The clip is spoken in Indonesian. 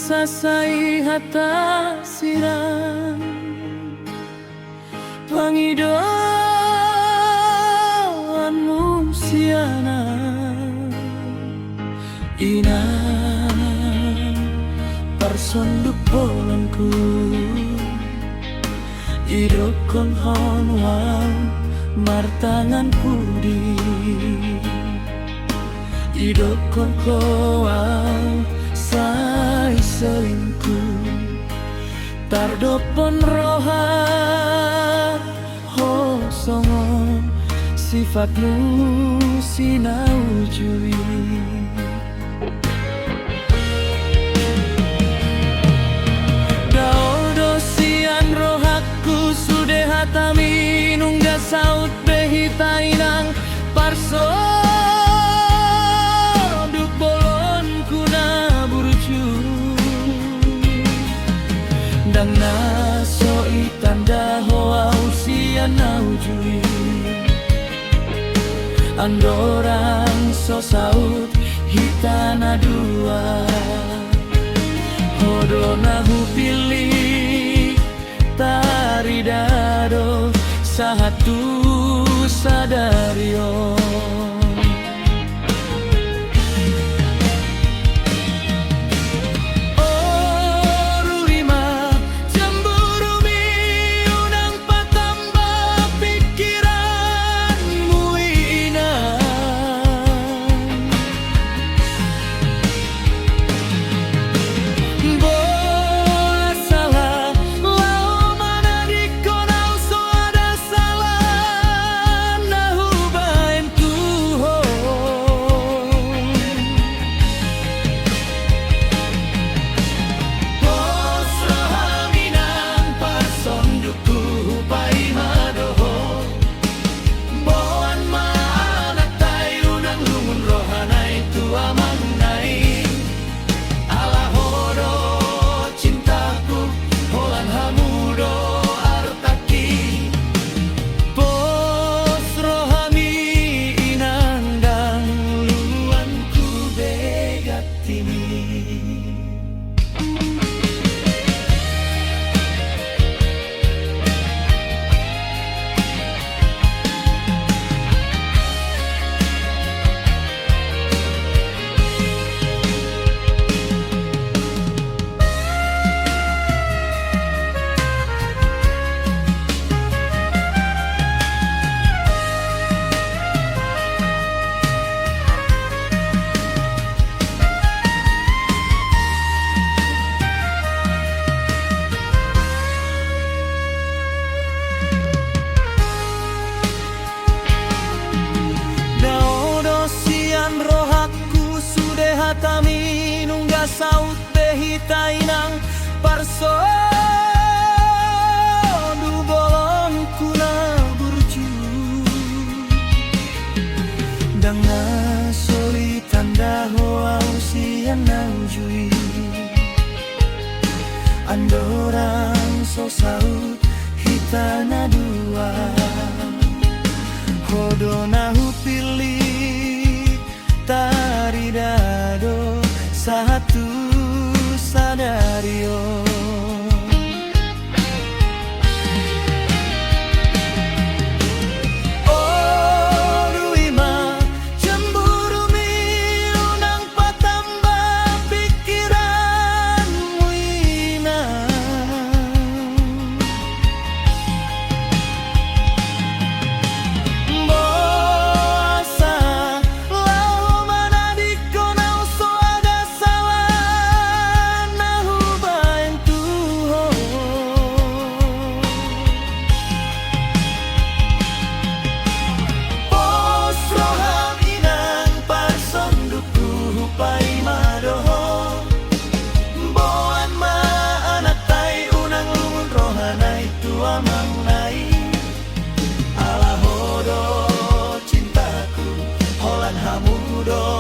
sasai hata sirang pangidoanmu siana inang parsonduk bolanku idokon honwang martangan pudi idokon koang sai selingkuh tardopon rohat ho songo sifatmu sinau jui daudo sian rohakku sude hatami nungga saut behita inang parso dang naso itanda hoa usia naujui andorang so saut hitana dua hodo nahu pilih taridado sahatu sadario hatami nungga saut behita inang parso du bolon kuna burju dang nasoli tanda hoa usian naujui andorang so saut hitana dua hodo nahu pilih taridado satu sadario ala hodo cintaku holan hamudo